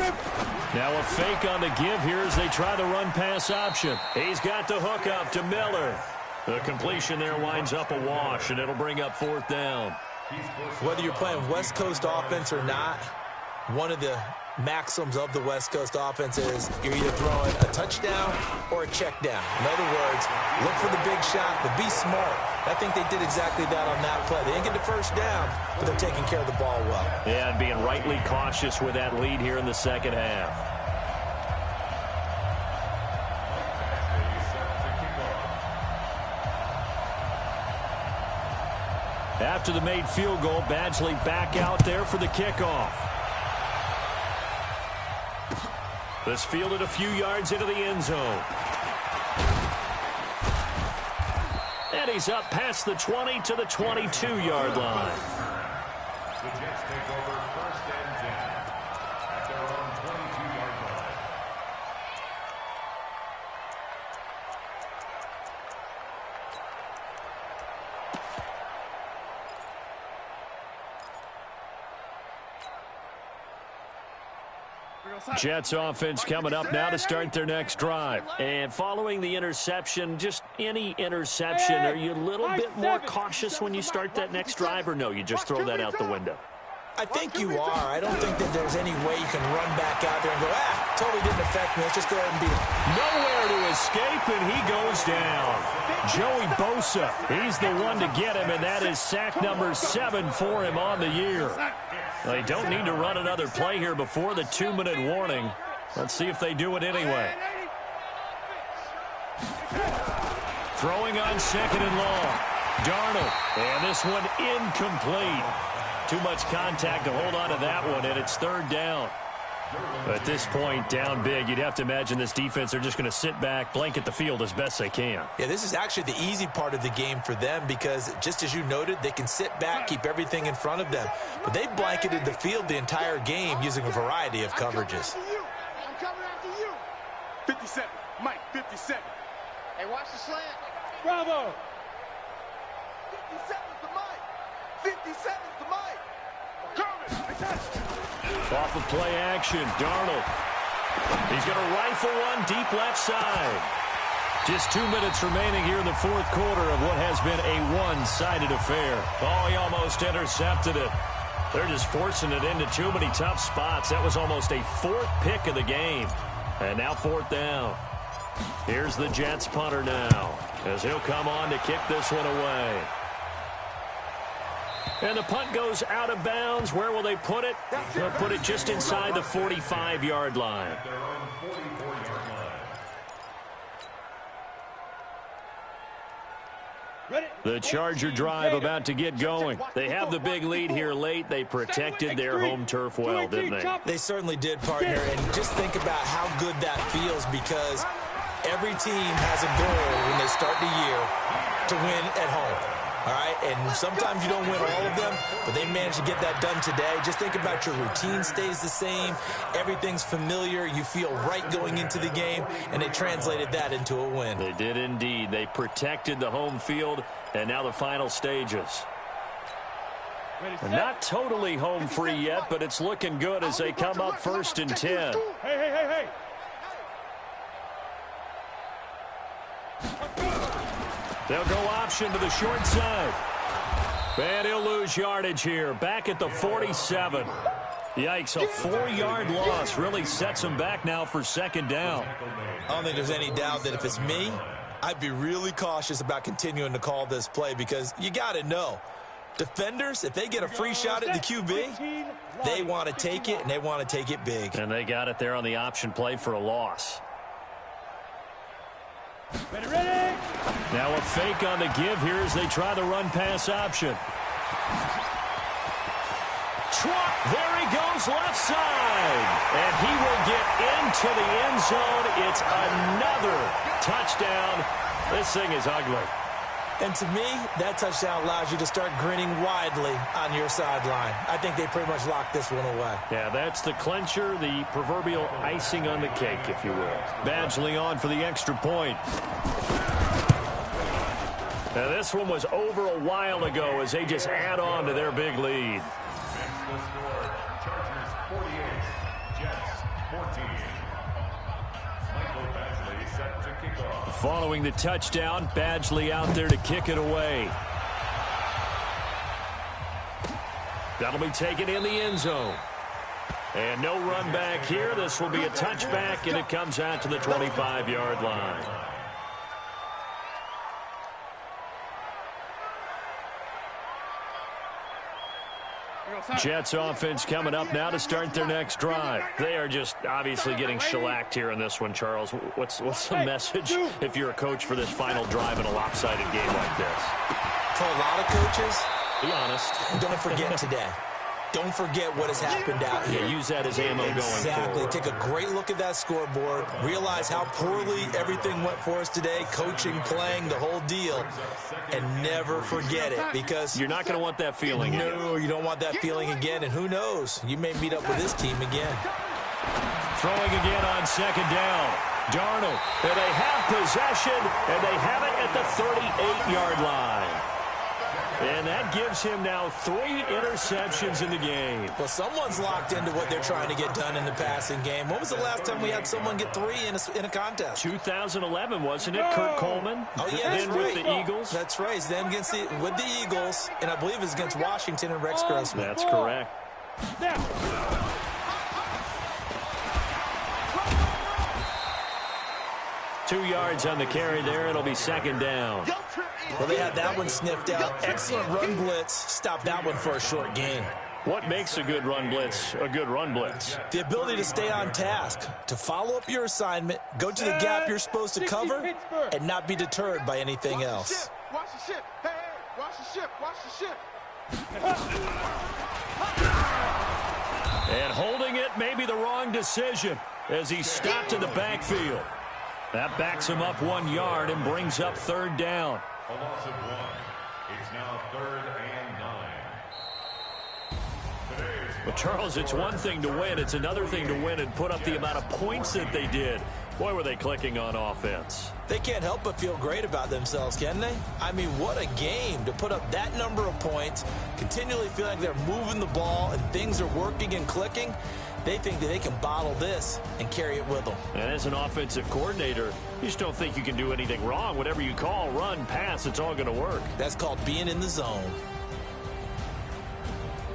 Now a fake on the give here as they try the run-pass option. He's got the hook up to Miller. The completion there winds up a wash, and it'll bring up fourth down. Whether you're playing West Coast offense or not, one of the maxims of the West Coast offense is you're either throwing a touchdown or a check down. In other words, look for the big shot, but be smart. I think they did exactly that on that play. They didn't get the first down, but they're taking care of the ball well. Yeah, and being rightly cautious with that lead here in the second half. After the made field goal, Badgley back out there for the kickoff. This fielded a few yards into the end zone. And he's up past the 20 to the 22-yard line. The Jets take over first and 10 at their own 22-yard line. Jets offense coming up now to start their next drive. And following the interception, just any interception, are you a little bit more cautious when you start that next drive, or no, you just throw that out the window? I think you are. I don't think that there's any way you can run back out there and go, totally didn't affect me. Let's just go ahead and beat it. Nowhere to escape, and he goes down. Joey Bosa, he's the one to get him, and that is sack number 7 for him on the year. They don't need to run another play here before the 2-minute warning. Let's see if they do it anyway. Throwing on second and long. Darnold, and this one incomplete. Too much contact to hold on to that one, and it's third down. At this point, down big, you'd have to imagine this defense are just going to sit back, blanket the field as best they can. Yeah, this is actually the easy part of the game for them because, just as you noted, they can sit back, keep everything in front of them. But they blanketed the field the entire game using a variety of coverages. I'm coming after you. 57. Mike, 57. Hey, watch the slant. Bravo. 57 to Mike. 57 to Mike. Off of play action, Darnold. He's going to rifle one deep left side. Just 2 minutes remaining here in the fourth quarter of what has been a one-sided affair. Oh, he almost intercepted it. They're just forcing it into too many tough spots. That was almost a fourth pick of the game. And now fourth down. Here's the Jets punter now, as he'll come on to kick this one away. And the punt goes out of bounds. Where will they put it? They'll put it just inside the 45-yard line. The Charger drive about to get going. They have the big lead here late. They protected their home turf well, didn't they? They certainly did, partner. And just think about how good that feels because every team has a goal when they start the year to win at home. All right, and sometimes you don't win all of them, but they managed to get that done today. Just think about your routine stays the same. Everything's familiar. You feel right going into the game, and they translated that into a win. They did indeed. They protected the home field, and now the final stages. Not totally home free yet, but it's looking good as they come up 1st and 10. Hey. They'll go option to the short side. And he'll lose yardage here. Back at the 47. Yikes, a 4-yard loss really sets him back now for 2nd down. I don't think there's any doubt that if it's me, I'd be really cautious about continuing to call this play because you got to know. Defenders, if they get a free shot at the QB, they want to take it, and they want to take it big. And they got it there on the option play for a loss. Ready? Now a fake on the give here as they try the run-pass option. There he goes left side. And he will get into the end zone. It's another touchdown. This thing is ugly. And to me, that touchdown allows you to start grinning widely on your sideline. I think they pretty much locked this one away. Yeah, that's the clincher, the proverbial icing on the cake, if you will. Badgley on for the extra point. Now, this one was over a while ago as they just add on to their big lead. The score, Chargers 48, Jets 14. Michael Badgley set to kick off. Following the touchdown, Badgley out there to kick it away. That'll be taken in the end zone. And no run back here. This will be a touchback, and it comes out to the 25-yard line. Jets offense coming up now to start their next drive. They are just obviously getting shellacked here in this one, Charles. What's the message if you're a coach for this final drive in a lopsided game like this? For a lot of coaches, be honest. Don't forget today. Don't forget what has happened out here. Yeah, use that as ammo going forward. Exactly. Take a great look at that scoreboard. Realize how poorly everything went for us today. Coaching, playing, the whole deal. And never forget it because you're not going to want that feeling again. No, you don't want that feeling again. And who knows? You may meet up with this team again. Throwing again on 2nd down. Darnold. And they have possession, and they have it at the 38-yard line. And that gives him now 3 interceptions in the game. Well, someone's locked into what they're trying to get done in the passing game. When was the last time we had someone get 3 in a contest? 2011, wasn't it? Kurt Coleman. Oh, yeah, that's then right. with the Eagles. That's right. Then with the Eagles, and I believe it's against Washington and Rex Grossman. That's correct. Now. 2 yards on the carry there. It'll be 2nd down. Well, they had that one sniffed out. Excellent run blitz. Stopped that one for a short gain. What makes a good run blitz a good run blitz? The ability to stay on task, to follow up your assignment, go to the gap you're supposed to cover, and not be deterred by anything else. Watch the ship. Hey, watch the ship. Watch the ship. And holding it may be the wrong decision as he stopped in the backfield. That backs him up 1 yard and brings up 3rd down. A loss of 1. It's now 3rd and 9. But, Charles, it's one thing to win. It's another thing to win and put up the amount of points that they did. Boy, were they clicking on offense. They can't help but feel great about themselves, can they? I mean, what a game to put up that number of points, continually feeling like they're moving the ball and things are working and clicking. They think that they can bottle this and carry it with them. And as an offensive coordinator, you just don't think you can do anything wrong. Whatever you call, run, pass, it's all going to work. That's called being in the zone.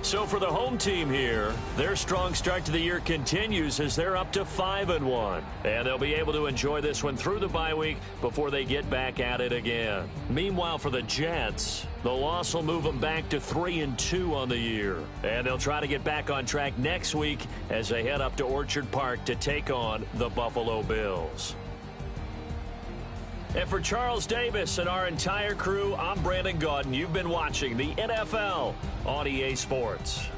So for the home team here, their strong start to the year continues as they're up to 5-1. And they'll be able to enjoy this one through the bye week before they get back at it again. Meanwhile, for the Jets, the loss will move them back to 3-2 on the year. And they'll try to get back on track next week as they head up to Orchard Park to take on the Buffalo Bills. And for Charles Davis and our entire crew, I'm Brandon Gaudin. You've been watching the NFL on EA Sports.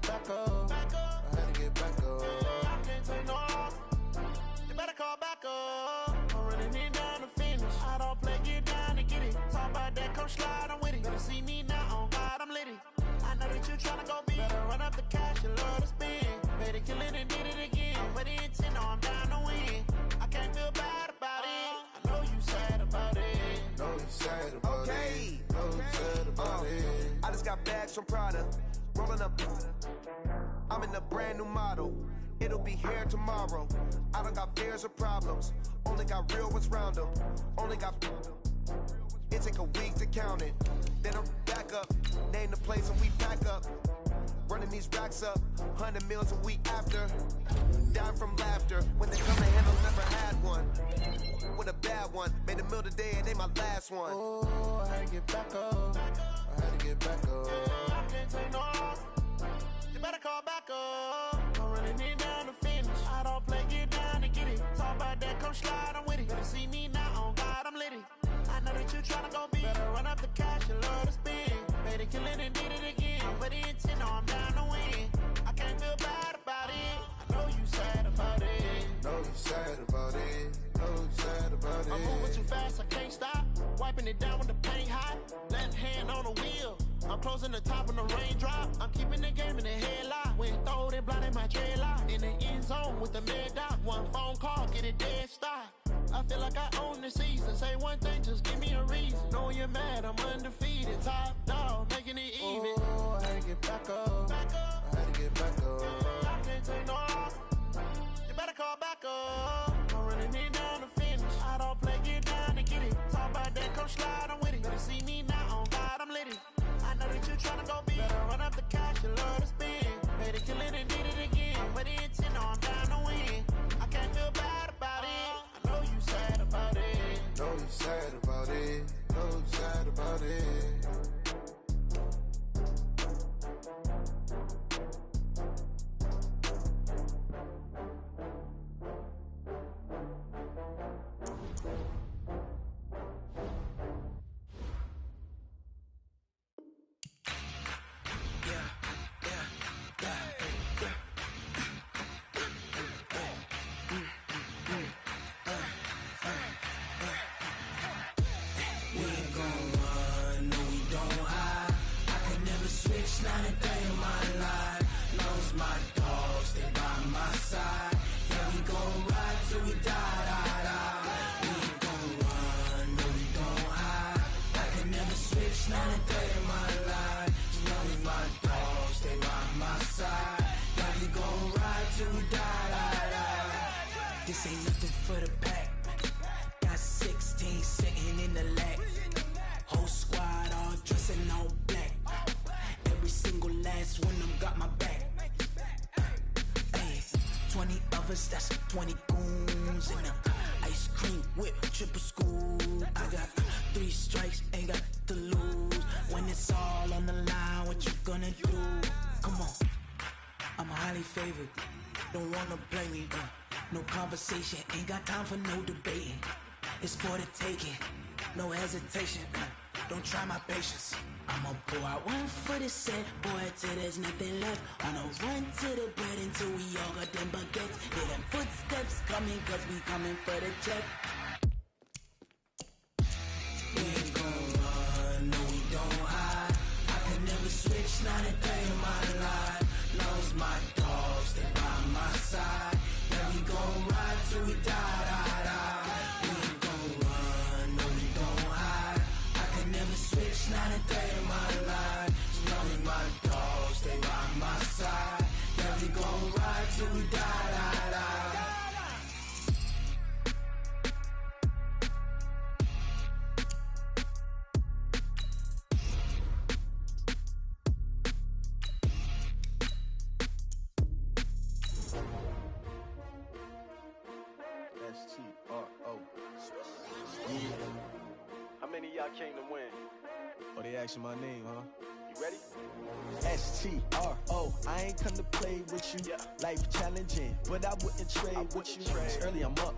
get back up. I had to get back up. I can't take no loss. You better call back up. I'm running it down to finish. I don't play, get down to get it. Talk about that, come slide, I'm with it. Better see me now, on God, I'm litty. I know that you tryna go big. Better run up the cash, you love to spend. Better kill it and did it again. But the intent, no, I'm down to win. I can't feel bad about it. I know you sad about it. Know you sad about it. Know you sad about it. I just got bags from Prada. Rolling up. I'm in a brand new model. It'll be here tomorrow. I don't got fears or problems. Only got real ones round them. Only got. It take a week to count it. Then I'm back up. Name the place and we pack up. Running these racks up. 100 meals a week after. Dying from laughter. When they come to handle, never had one. With a bad one. Made a meal today and they my last one. Oh, I had to get back up. I had to get back up. I can't take no loss. You better call back up. I'm running it down to finish. I don't play, get down to get it. Talk about that, come slide, I'm with it. Better see me now, on God, I'm litty. I know that you tryna go big. Better run up the cash, you love to spend. Made it, kill it, and did it again. But the intent, no, I'm down to win. I can't feel bad about it. I know you sad about it. Know you sad about it. Know you sad about it. I'm moving too fast, I can't stop. Wiping it down with the paint hot. Left hand on the wheel. I'm closing the top when the raindrop. I'm keeping the game in the headlock. When throwed and blinded my dreadlock. In the end zone with the mad dot. One phone call, get it dead stop. I feel like I own the season. Say one thing, just give me a reason. Knowing you're mad, I'm undefeated. Top dog, making it even. Oh, I had to get back up. I had to get back up. I can't take no loss. You better call back up. I'm running it down to finish. I don't play, get down to get it. Talk about that, come slide, I'm with it. Better see me now, on God, I'm litty. I know that you tryna go big. Better run up the cash, you love to spend. Made it, kill it, and did it again. But the intent, no, I'm down to win. I can't feel bad about it. I know you sad about it. Know you sad about it. Know you sad about it. This ain't nothing for the pack. Got 16 sitting in the lap. Whole squad all dressing all black. Every single last one of them got my back. Hey, 20 of us, that's 20 goons. And ice cream whip, triple scoop. I got 3 strikes, ain't got to lose. When it's all on the line, what you gonna do? Come on, I'm highly favored. Don't wanna play me, no conversation, ain't got time for no debating. It's for the taking, no hesitation. Don't try my patience. I'ma pour out one for the set, boy, till there's nothing left. On a run to the bread until we all got them baguettes. Hear them footsteps coming, cause we coming for the check. We ain't gon' run, no we don't hide. I can never switch, not a day in my life. Knows my dogs, they by my side. Yeah, we gon' ride till we die, die, die. We ain't gon' run, no we don't hide. I can never switch, not a day in my life. As long as my dogs stay by my side. Yeah, we gon' ride till we die, die, die. S-T-R-O. How many of y'all came to win? Oh, they asking my name, huh? You ready? STRO, I ain't come to play with you. Life challenging, but I wouldn't trade with you. It's early, I'm up.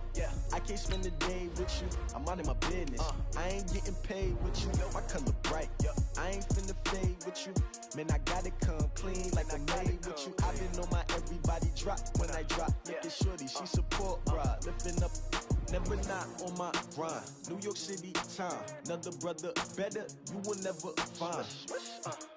I can't spend the day with you. I'm minding my business. I ain't getting paid with you. My color bright. I ain't finna fade with you. Man, I gotta come clean like I made with you. I been on my everybody drop when I drop. Look at shorty, she support rod, lifting up. Never not on my grind. New York City time. Another brother better, you will never find.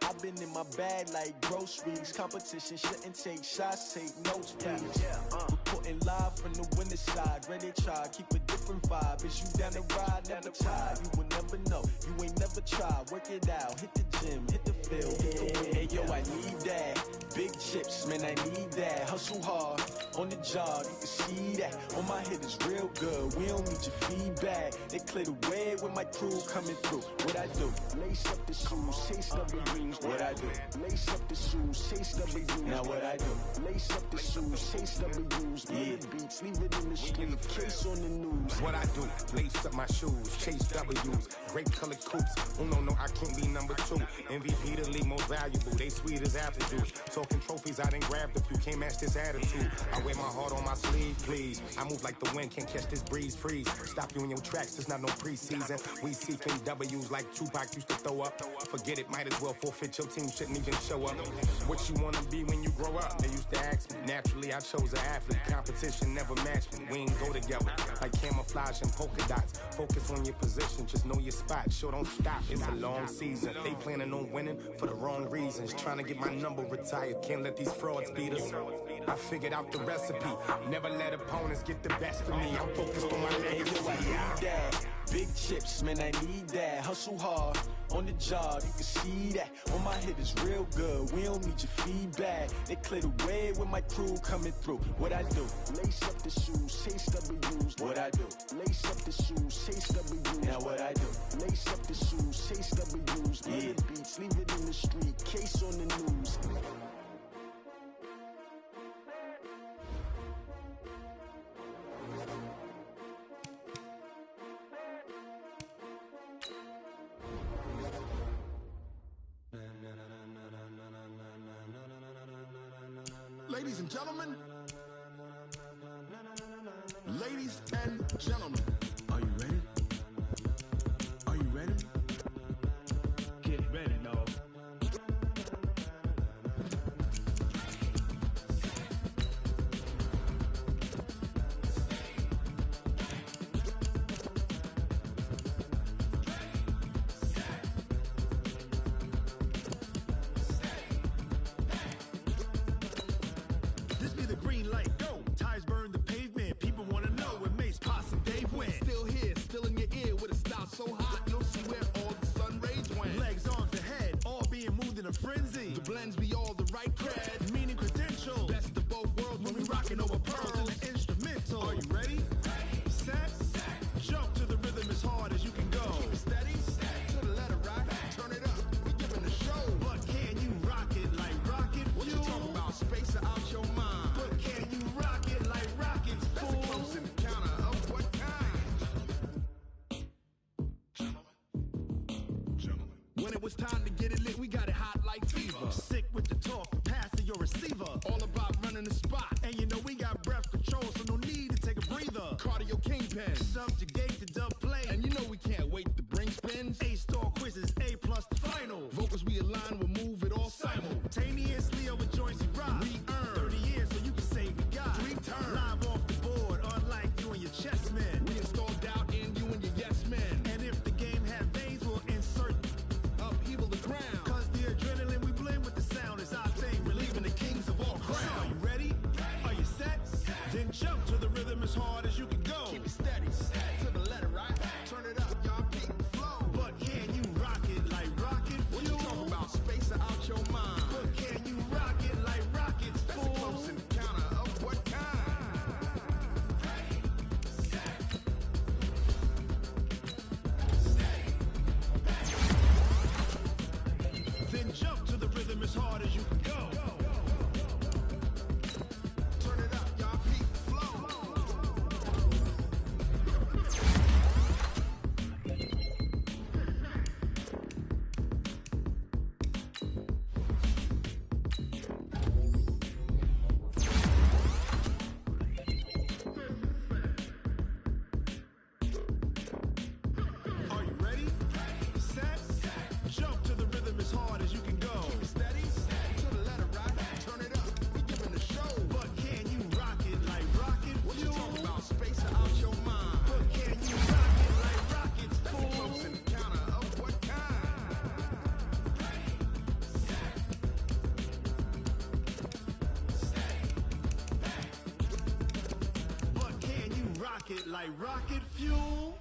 I've been in my bag like groceries. Competition shouldn't take shots, take notes, please. Reporting live from the winter side. Ready to try, keep a different vibe. Is you down the ride, never tired. You will never know, you ain't never tried. Work it out, hit the gym, hit the field, hit the wind. Hey yo, I need that. Big chips, man, I need that. Hustle hard, on the job, you can see that. On my head is real good, we don't need your feedback. They clear the way with my crew coming through. What I do? Lace up the shoes, chase W's. What I do? Lace up the shoes, chase W's. Now what I do? Lace up the shoes, chase W's. Burn the beats, leave it in the street, case on the news. What I do? Lace up my shoes, chase W's. Grape colored coops. Oh no, I can't be number 2. MVP the league most valuable. They sweet as apple juice. Talking trophies, I done grabbed a few. Can't match this attitude. I wear my heart on my sleeve, please. I move like the wind, can't catch this breeze, freeze. Stop you in your tracks, it's not no preseason. We seeking W's like Tupac used to throw up. Forget it, might as well forfeit. Your team shouldn't even show up. What you wanna be when you grow up? They used to ask me. Naturally, I chose an athlete. Competition never matched me. We ain't go together like camouflage and polka dots. Focus on your position, just know your spot. Sure, don't stop. It's a long season. They planning on winning for the wrong reasons. Trying to get my number retired. Can't let these frauds beat us. I figured out the recipe. Never let opponents get the best of me. I'm focused on my legacy. Big chips, man, I need that. Hustle hard, on the job, you can see that. On my head is real good, we don't need your feedback. They clear the way with my crew coming through. What I do? Lace up the shoes, chase W's. What I do? Lace up the shoes, chase W's. Now what I do? Lace up the shoes, chase W's. Burn the beats, leave it in the street, case on the news. Ladies and gentlemen, ladies and gentlemen, are you ready? Are you ready? Get ready, dog. So hot, you'll see where all the sun rays went. Legs, arms, the head, all being moved in a frenzy. The blends be all the right cred, meaning credential. Best of both worlds when we rockin' over pearls and the instrumental. Are you ready? Set, jump to the rhythm as hard as you can go. Keep it steady, to the letter right. Turn it up, we giving the show. But can you rock it like rocket fuel? What you talking about? Space out your mind. But can you rock it like rockets, fool? That's a close encounter of what kind? When it was time to get it lit, we got it hot like fever. Sick with the talk, pass to your receiver. All about running the spot. And you know we got breath control, so no need to take a breather. Cardio kingpin, subjugate the dub play. And you know we can't wait to bring spins. A-star quizzes, A+ the final. Vocals we align, we'll move it all simultaneously over joints we rock. We earn 30 years so you can say we got 3 turns. Live off the board, unlike you and your chess men. We install doubt in you and your yes men. And if the game had veins, we'll insert upheaval the ground. Cause the adrenaline we blend with the sound is our thing, relieving the kings of all crowns. So are you ready? Are you set? Then jump to the rhythm as hard as you can go. Keep it steady, to the letter right. Turn it up, y'all keep the flow. But can you rock it like rocket fuel? What you talking about? Space out your mind. But can you rock it like rockets, fool? That's a close encounter of what kind? Then jump to the rhythm as hard as you can go. Turn it up, y'all keep the flow. hit like rocket fuel.